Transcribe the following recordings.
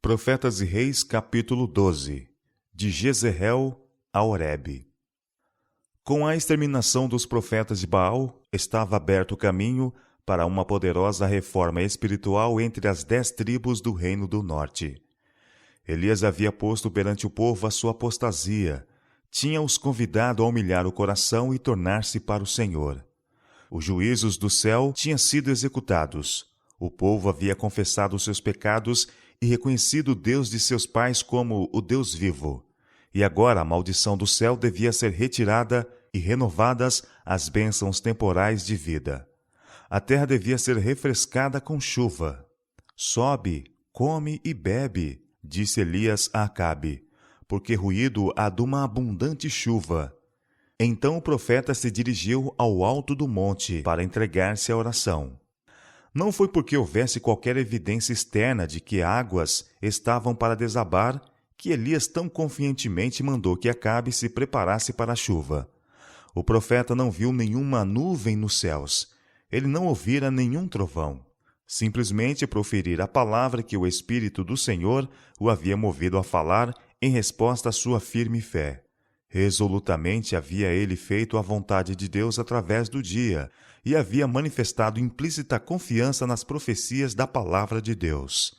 Profetas e Reis, capítulo 12. De Jezreel a Horebe. Com a exterminação dos profetas de Baal, estava aberto o caminho para uma poderosa reforma espiritual entre as 10 tribos do Reino do Norte. Elias havia posto perante o povo a sua apostasia, tinha-os convidado a humilhar o coração e tornar-se para o Senhor. Os juízos do céu tinham sido executados. O povo havia confessado seus pecados e reconhecido o Deus de seus pais como o Deus vivo. E agora a maldição do céu devia ser retirada e renovadas as bênçãos temporais de vida. A terra devia ser refrescada com chuva. Sobe, come e bebe, disse Elias a Acabe, porque ruído há de uma abundante chuva. Então o profeta se dirigiu ao alto do monte para entregar-se à oração. Não foi porque houvesse qualquer evidência externa de que águas estavam para desabar que Elias tão confiantemente mandou que Acabe se preparasse para a chuva. O profeta não viu nenhuma nuvem nos céus. Ele não ouvira nenhum trovão. Simplesmente proferira a palavra que o Espírito do Senhor o havia movido a falar em resposta à sua firme fé. Resolutamente havia ele feito a vontade de Deus através do dia e havia manifestado implícita confiança nas profecias da palavra de Deus.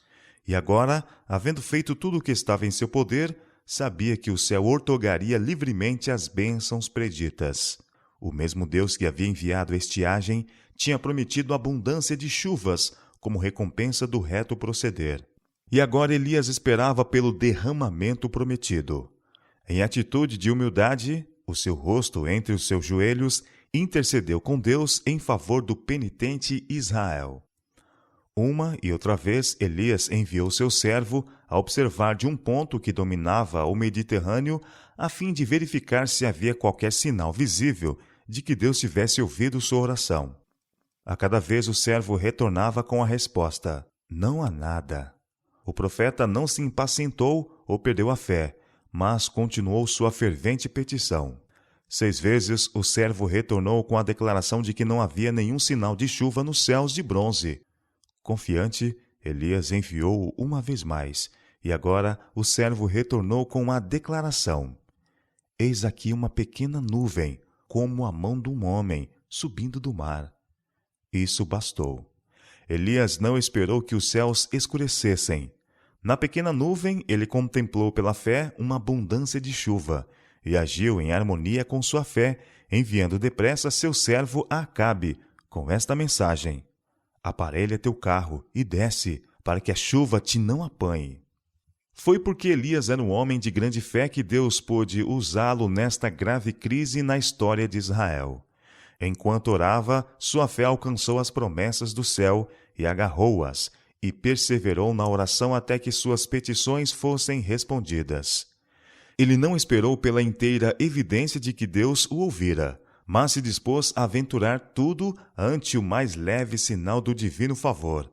E agora, havendo feito tudo o que estava em seu poder, sabia que o céu outorgaria livremente as bênçãos preditas. O mesmo Deus que havia enviado a estiagem tinha prometido abundância de chuvas como recompensa do reto proceder. E agora Elias esperava pelo derramamento prometido. Em atitude de humildade, o seu rosto entre os seus joelhos, intercedeu com Deus em favor do penitente Israel. Uma e outra vez, Elias enviou seu servo a observar de um ponto que dominava o Mediterrâneo, a fim de verificar se havia qualquer sinal visível de que Deus tivesse ouvido sua oração. A cada vez o servo retornava com a resposta: não há nada. O profeta não se impacientou ou perdeu a fé, mas continuou sua fervente petição. 6 vezes o servo retornou com a declaração de que não havia nenhum sinal de chuva nos céus de bronze. Confiante, Elias enviou uma vez mais, e agora o servo retornou com a declaração: eis aqui uma pequena nuvem, como a mão de um homem, subindo do mar. Isso bastou. Elias não esperou que os céus escurecessem. Na pequena nuvem, ele contemplou pela fé uma abundância de chuva e agiu em harmonia com sua fé, enviando depressa seu servo a Acabe com esta mensagem: aparelha teu carro e desce, para que a chuva te não apanhe. Foi porque Elias era um homem de grande fé que Deus pôde usá-lo nesta grave crise na história de Israel. Enquanto orava, sua fé alcançou as promessas do céu e agarrou-as, e perseverou na oração até que suas petições fossem respondidas. Ele não esperou pela inteira evidência de que Deus o ouvira, mas se dispôs a aventurar tudo ante o mais leve sinal do divino favor.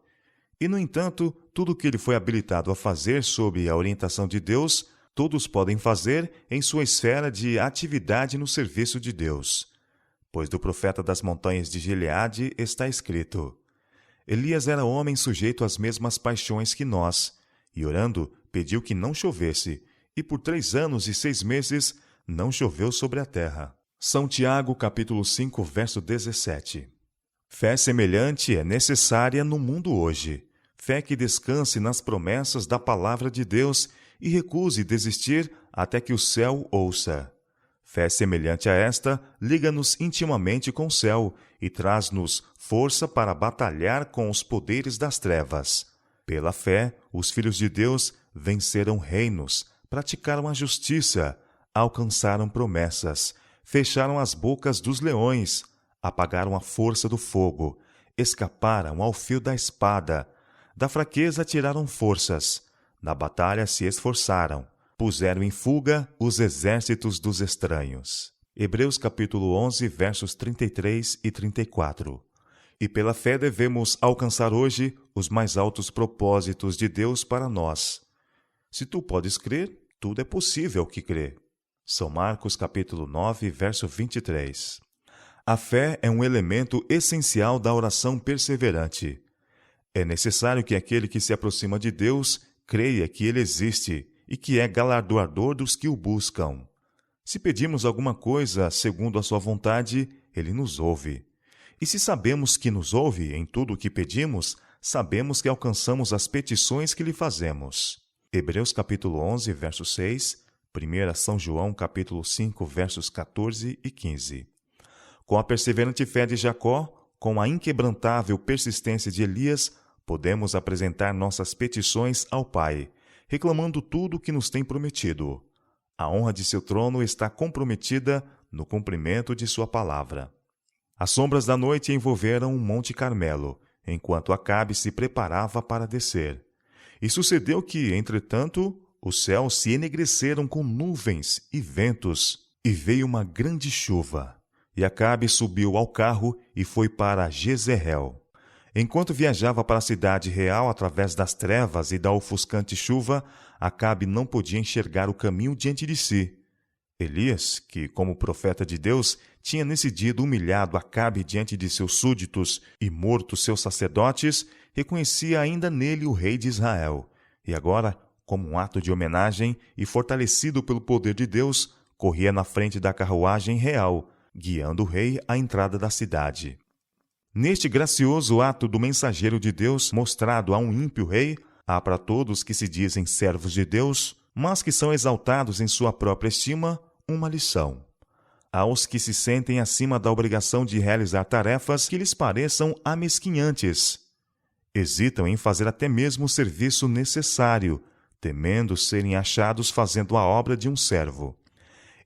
E, no entanto, tudo o que ele foi habilitado a fazer sob a orientação de Deus, todos podem fazer em sua esfera de atividade no serviço de Deus. Pois do profeta das montanhas de Gileade está escrito: Elias era homem sujeito às mesmas paixões que nós, e orando, pediu que não chovesse, e por 3 anos e 6 meses não choveu sobre a terra. São Tiago, capítulo 5, verso 17. Fé semelhante é necessária no mundo hoje. Fé que descanse nas promessas da palavra de Deus e recuse desistir até que o céu ouça. Fé semelhante a esta liga-nos intimamente com o céu e traz-nos força para batalhar com os poderes das trevas. Pela fé, os filhos de Deus venceram reinos, praticaram a justiça, alcançaram promessas, fecharam as bocas dos leões, apagaram a força do fogo, escaparam ao fio da espada, da fraqueza tiraram forças, na batalha se esforçaram, puseram em fuga os exércitos dos estranhos. Hebreus capítulo 11, versos 33 e 34. E pela fé devemos alcançar hoje os mais altos propósitos de Deus para nós. Se tu podes crer, tudo é possível que crê. São Marcos capítulo 9, verso 23. A fé é um elemento essencial da oração perseverante. É necessário que aquele que se aproxima de Deus creia que ele existe e que é galardoador dos que o buscam. Se pedirmos alguma coisa segundo a sua vontade, ele nos ouve. E se sabemos que nos ouve em tudo o que pedimos, sabemos que alcançamos as petições que lhe fazemos. Hebreus capítulo 11, verso 6, 1 São João capítulo 5, versos 14 e 15. Com a perseverante fé de Jacó, com a inquebrantável persistência de Elias, podemos apresentar nossas petições ao Pai, reclamando tudo o que nos tem prometido. A honra de seu trono está comprometida no cumprimento de sua palavra. As sombras da noite envolveram o Monte Carmelo, enquanto Acabe se preparava para descer. E sucedeu que, entretanto, os céus se enegreceram com nuvens e ventos, e veio uma grande chuva. E Acabe subiu ao carro e foi para Jezreel. Enquanto viajava para a cidade real através das trevas e da ofuscante chuva, Acabe não podia enxergar o caminho diante de si. Elias, que, como profeta de Deus, tinha decidido humilhado Acabe diante de seus súditos e morto seus sacerdotes, reconhecia ainda nele o rei de Israel. E agora, como um ato de homenagem e fortalecido pelo poder de Deus, corria na frente da carruagem real, guiando o rei à entrada da cidade. Neste gracioso ato do mensageiro de Deus mostrado a um ímpio rei, há para todos que se dizem servos de Deus, mas que são exaltados em sua própria estima, uma lição. Aos que se sentem acima da obrigação de realizar tarefas que lhes pareçam amesquinhantes. Hesitam em fazer até mesmo o serviço necessário, temendo serem achados fazendo a obra de um servo.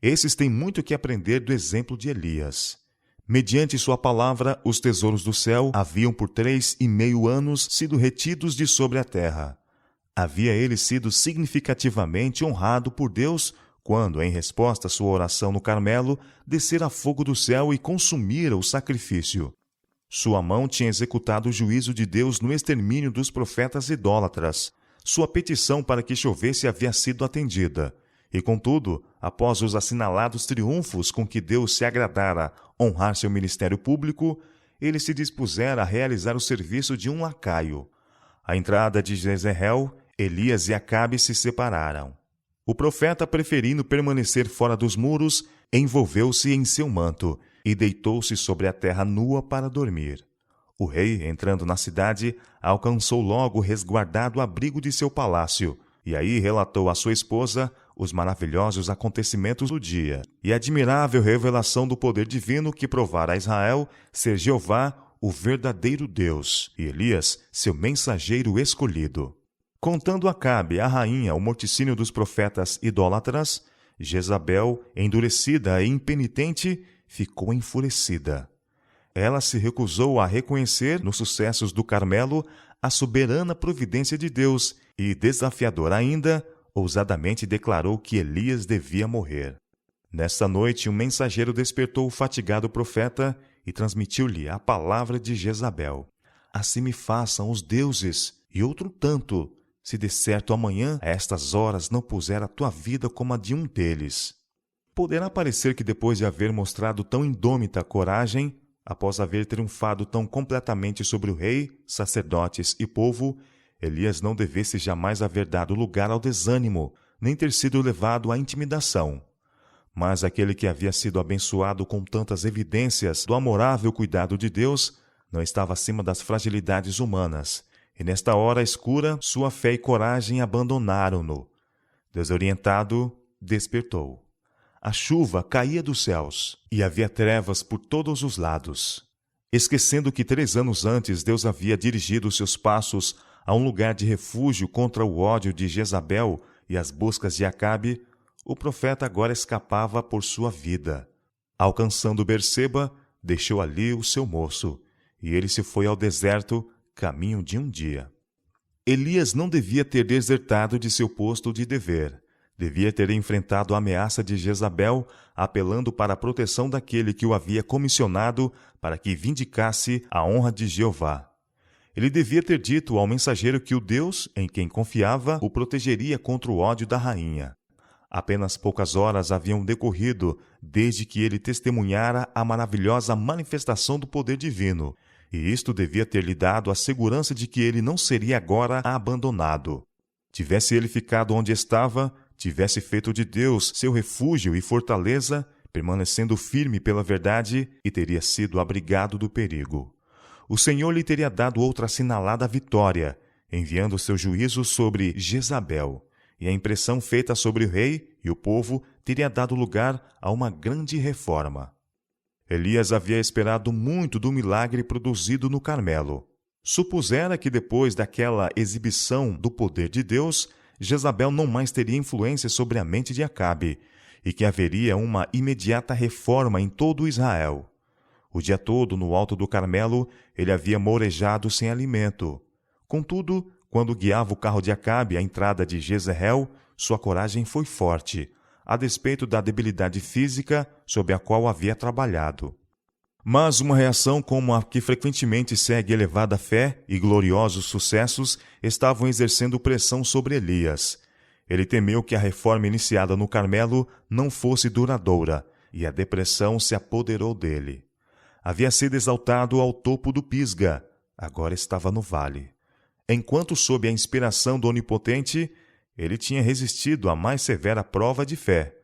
Esses têm muito que aprender do exemplo de Elias. Mediante sua palavra, os tesouros do céu haviam por 3,5 anos sido retidos de sobre a terra. Havia ele sido significativamente honrado por Deus quando, em resposta à sua oração no Carmelo, descera fogo do céu e consumira o sacrifício. Sua mão tinha executado o juízo de Deus no extermínio dos profetas idólatras. Sua petição para que chovesse havia sido atendida. E, contudo, após os assinalados triunfos com que Deus se agradara honrar seu ministério público, ele se dispusera a realizar o serviço de um lacaio. À entrada de Jezreel, Elias e Acabe se separaram. O profeta, preferindo permanecer fora dos muros, envolveu-se em seu manto e deitou-se sobre a terra nua para dormir. O rei, entrando na cidade, alcançou logo o resguardado abrigo de seu palácio, e aí relatou à sua esposa os maravilhosos acontecimentos do dia e a admirável revelação do poder divino que provara a Israel ser Jeová, o verdadeiro Deus, e Elias, seu mensageiro escolhido. Contando Acabe, a rainha, o morticínio dos profetas idólatras, Jezabel, endurecida e impenitente, ficou enfurecida. Ela se recusou a reconhecer, nos sucessos do Carmelo, a soberana providência de Deus e, desafiador ainda, ousadamente declarou que Elias devia morrer. Nessa noite, um mensageiro despertou o fatigado profeta e transmitiu-lhe a palavra de Jezabel. Assim me façam os deuses, e outro tanto, se de certo amanhã, a estas horas, não puser a tua vida como a de um deles. Poderá parecer que depois de haver mostrado tão indômita coragem, após haver triunfado tão completamente sobre o rei, sacerdotes e povo, Elias não devesse jamais haver dado lugar ao desânimo, nem ter sido levado à intimidação. Mas aquele que havia sido abençoado com tantas evidências do amorável cuidado de Deus, não estava acima das fragilidades humanas, e nesta hora escura, sua fé e coragem abandonaram-no. Desorientado, despertou. A chuva caía dos céus, e havia trevas por todos os lados. Esquecendo que 3 anos antes Deus havia dirigido seus passos a um lugar de refúgio contra o ódio de Jezabel e as buscas de Acabe, o profeta agora escapava por sua vida. Alcançando Berseba, deixou ali o seu moço, e ele se foi ao deserto, caminho de um dia. Elias não devia ter desertado de seu posto de dever. Devia ter enfrentado a ameaça de Jezabel, apelando para a proteção daquele que o havia comissionado para que vindicasse a honra de Jeová. Ele devia ter dito ao mensageiro que o Deus, em quem confiava, o protegeria contra o ódio da rainha. Apenas poucas horas haviam decorrido desde que ele testemunhara a maravilhosa manifestação do poder divino, e isto devia ter lhe dado a segurança de que ele não seria agora abandonado. Tivesse ele ficado onde estava, tivesse feito de Deus seu refúgio e fortaleza, permanecendo firme pela verdade, e teria sido abrigado do perigo. O Senhor lhe teria dado outra assinalada vitória, enviando seu juízo sobre Jezabel, e a impressão feita sobre o rei e o povo teria dado lugar a uma grande reforma. Elias havia esperado muito do milagre produzido no Carmelo. Supusera que depois daquela exibição do poder de Deus, Jezabel não mais teria influência sobre a mente de Acabe, e que haveria uma imediata reforma em todo Israel. O dia todo, no alto do Carmelo, ele havia mourejado sem alimento. Contudo, quando guiava o carro de Acabe à entrada de Jezreel, sua coragem foi forte, a despeito da debilidade física sob a qual havia trabalhado. Mas uma reação como a que frequentemente segue elevada fé e gloriosos sucessos estavam exercendo pressão sobre Elias. Ele temeu que a reforma iniciada no Carmelo não fosse duradoura, e a depressão se apoderou dele. Havia sido exaltado ao topo do Pisga, agora estava no vale. Enquanto sob a inspiração do Onipotente, ele tinha resistido à mais severa prova de fé.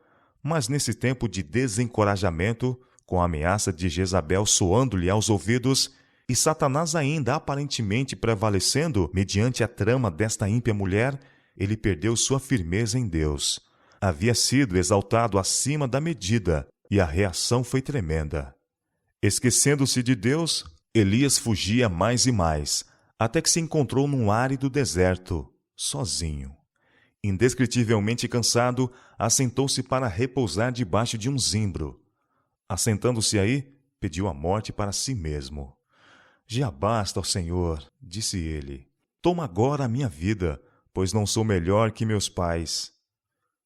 Mas nesse tempo de desencorajamento, com a ameaça de Jezabel soando-lhe aos ouvidos, e Satanás ainda aparentemente prevalecendo mediante a trama desta ímpia mulher, ele perdeu sua firmeza em Deus. Havia sido exaltado acima da medida, e a reação foi tremenda. Esquecendo-se de Deus, Elias fugia mais e mais, até que se encontrou num árido deserto, sozinho. Indescritivelmente cansado, assentou-se para repousar debaixo de um zimbro. Assentando-se aí, pediu a morte para si mesmo. Já basta, ó Senhor, disse ele. Toma agora a minha vida, pois não sou melhor que meus pais.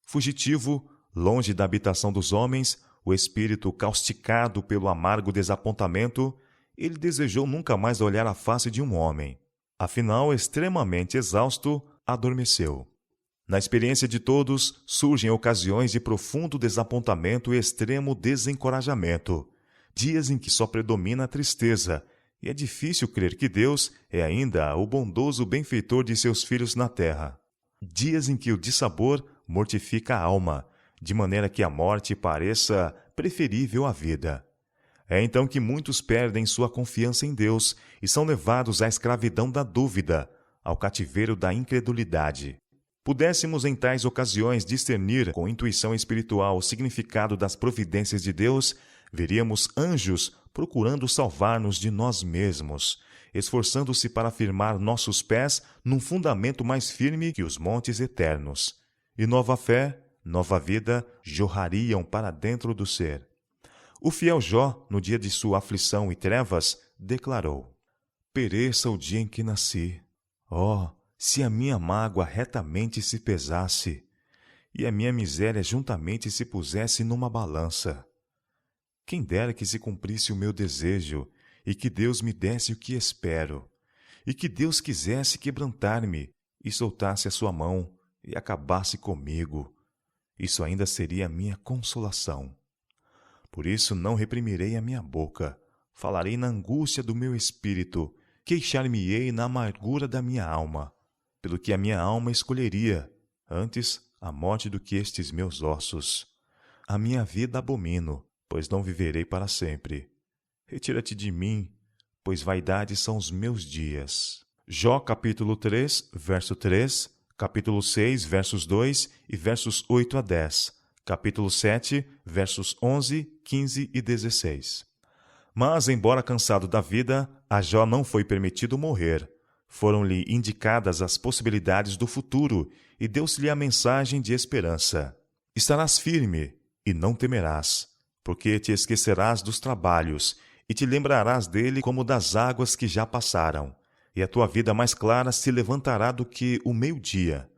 Fugitivo, longe da habitação dos homens, o espírito causticado pelo amargo desapontamento, ele desejou nunca mais olhar a face de um homem. Afinal, extremamente exausto, adormeceu. Na experiência de todos, surgem ocasiões de profundo desapontamento e extremo desencorajamento, dias em que só predomina a tristeza, e é difícil crer que Deus é ainda o bondoso benfeitor de seus filhos na terra. Dias em que o dissabor mortifica a alma, de maneira que a morte pareça preferível à vida. É então que muitos perdem sua confiança em Deus e são levados à escravidão da dúvida, ao cativeiro da incredulidade. Pudéssemos em tais ocasiões discernir com intuição espiritual o significado das providências de Deus, veríamos anjos procurando salvar-nos de nós mesmos, esforçando-se para firmar nossos pés num fundamento mais firme que os montes eternos. E nova fé, nova vida jorrariam para dentro do ser. O fiel Jó, no dia de sua aflição e trevas, declarou: Pereça o dia em que nasci. Oh, se a minha mágoa retamente se pesasse, e a minha miséria juntamente se pusesse numa balança. Quem dera que se cumprisse o meu desejo, e que Deus me desse o que espero, e que Deus quisesse quebrantar-me, e soltasse a sua mão, e acabasse comigo. Isso ainda seria a minha consolação. Por isso não reprimirei a minha boca, falarei na angústia do meu espírito, queixar-me-ei na amargura da minha alma, pelo que a minha alma escolheria, antes a morte do que estes meus ossos. A minha vida abomino, pois não viverei para sempre. Retira-te de mim, pois vaidade são os meus dias. Jó capítulo 3, verso 3, capítulo 6, versos 2 e versos 8 a 10, capítulo 7, versos 11, 15 e 16. Mas, embora cansado da vida, a Jó não foi permitido morrer. Foram-lhe indicadas as possibilidades do futuro e deu-se-lhe a mensagem de esperança. Estarás firme e não temerás, porque te esquecerás dos trabalhos e te lembrarás dele como das águas que já passaram, e a tua vida mais clara se levantará do que o meio-dia.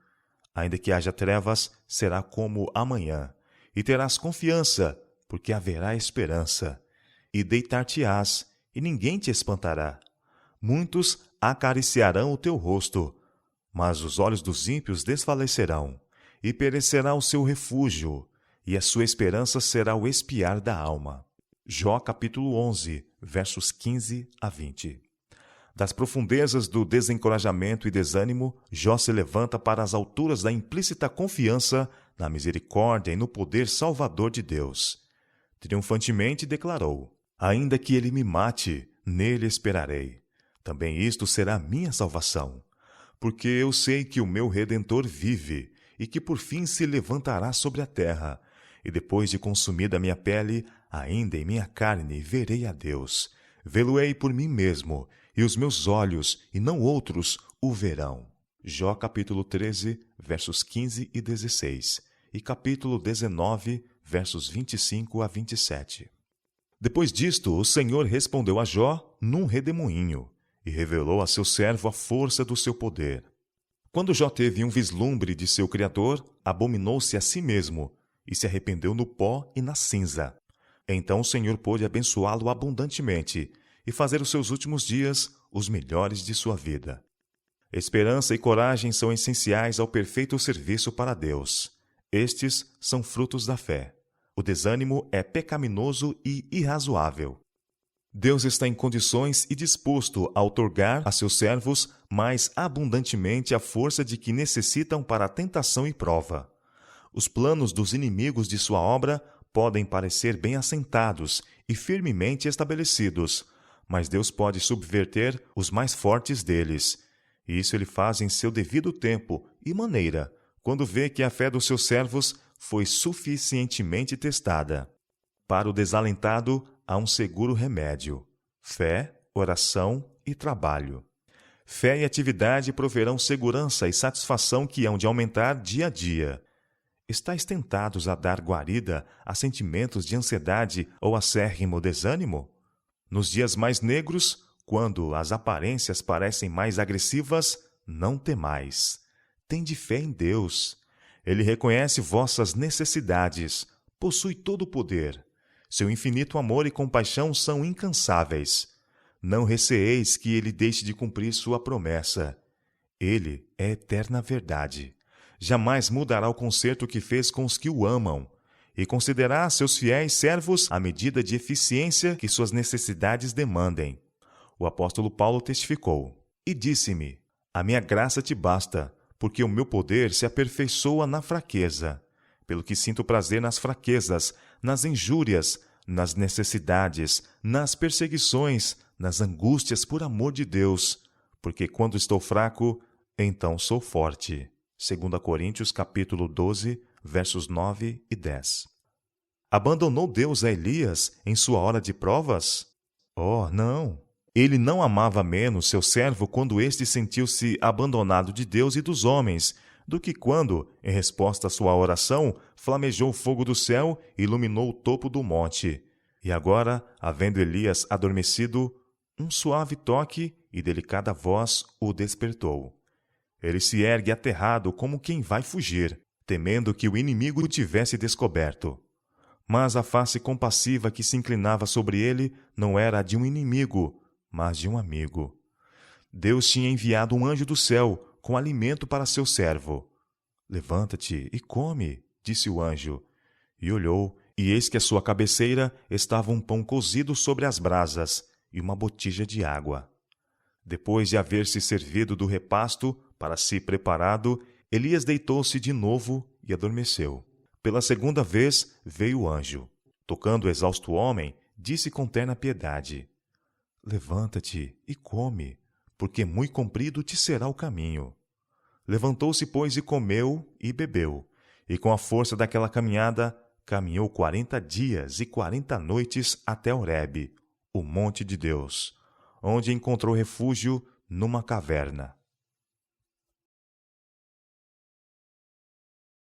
Ainda que haja trevas, será como amanhã, e terás confiança, porque haverá esperança. E deitar-te-ás, e ninguém te espantará. Muitos acariciarão o teu rosto, mas os olhos dos ímpios desfalecerão, e perecerá o seu refúgio, e a sua esperança será o espiar da alma. Jó capítulo 11, versos 15 a 20. Das profundezas do desencorajamento e desânimo, Jó se levanta para as alturas da implícita confiança na misericórdia e no poder salvador de Deus. Triunfantemente declarou: ainda que ele me mate, nele esperarei. Também isto será minha salvação, porque eu sei que o meu Redentor vive e que por fim se levantará sobre a terra, e depois de consumida a minha pele, ainda em minha carne verei a Deus. Vê-lo-ei por mim mesmo, e os meus olhos, e não outros, o verão. Jó capítulo 13, versos 15 e 16, e capítulo 19, versos 25 a 27. Depois disto, o Senhor respondeu a Jó num redemoinho, e revelou a seu servo a força do seu poder. Quando Jó teve um vislumbre de seu Criador, abominou-se a si mesmo, e se arrependeu no pó e na cinza. Então o Senhor pôde abençoá-lo abundantemente e fazer os seus últimos dias os melhores de sua vida. Esperança e coragem são essenciais ao perfeito serviço para Deus. Estes são frutos da fé. O desânimo é pecaminoso e irrazoável. Deus está em condições e disposto a outorgar a seus servos mais abundantemente a força de que necessitam para a tentação e prova. Os planos dos inimigos de sua obra podem parecer bem assentados e firmemente estabelecidos, mas Deus pode subverter os mais fortes deles. E isso ele faz em seu devido tempo e maneira, quando vê que a fé dos seus servos foi suficientemente testada. Para o desalentado, há um seguro remédio: fé, oração e trabalho. Fé e atividade proverão segurança e satisfação que hão de aumentar dia a dia. Estais tentados a dar guarida a sentimentos de ansiedade ou acérrimo desânimo? Nos dias mais negros, quando as aparências parecem mais agressivas, não temais. Tende fé em Deus. Ele reconhece vossas necessidades, possui todo o poder. Seu infinito amor e compaixão são incansáveis. Não receeis que ele deixe de cumprir sua promessa. Ele é eterna verdade. Jamais mudará o concerto que fez com os que o amam, e concederá a seus fiéis servos a medida de eficiência que suas necessidades demandem. O apóstolo Paulo testificou: e disse-me: a minha graça te basta, porque o meu poder se aperfeiçoa na fraqueza. Pelo que sinto prazer nas fraquezas, nas injúrias, nas necessidades, nas perseguições, nas angústias por amor de Deus, porque quando estou fraco, então sou forte. 2 Coríntios capítulo 12, versos 9 e 10. Abandonou Deus a Elias em sua hora de provas? Oh, não! Ele não amava menos seu servo quando este sentiu-se abandonado de Deus e dos homens, do que quando, em resposta à sua oração, flamejou o fogo do céu e iluminou o topo do monte. E agora, havendo Elias adormecido, um suave toque e delicada voz o despertou. Ele se ergue aterrado como quem vai fugir, temendo que o inimigo o tivesse descoberto. Mas a face compassiva que se inclinava sobre ele não era a de um inimigo, mas de um amigo. Deus tinha enviado um anjo do céu com alimento para seu servo. Levanta-te e come, disse o anjo. E olhou, e eis que à sua cabeceira estava um pão cozido sobre as brasas e uma botija de água. Depois de haver se servido do repasto, para si preparado, Elias deitou-se de novo e adormeceu. Pela segunda vez veio o anjo. Tocando o exausto homem, disse com terna piedade: levanta-te e come, porque muito comprido te será o caminho. Levantou-se, pois, e comeu e bebeu, e com a força daquela caminhada, caminhou 40 dias e 40 noites até Horebe, o monte de Deus, onde encontrou refúgio numa caverna.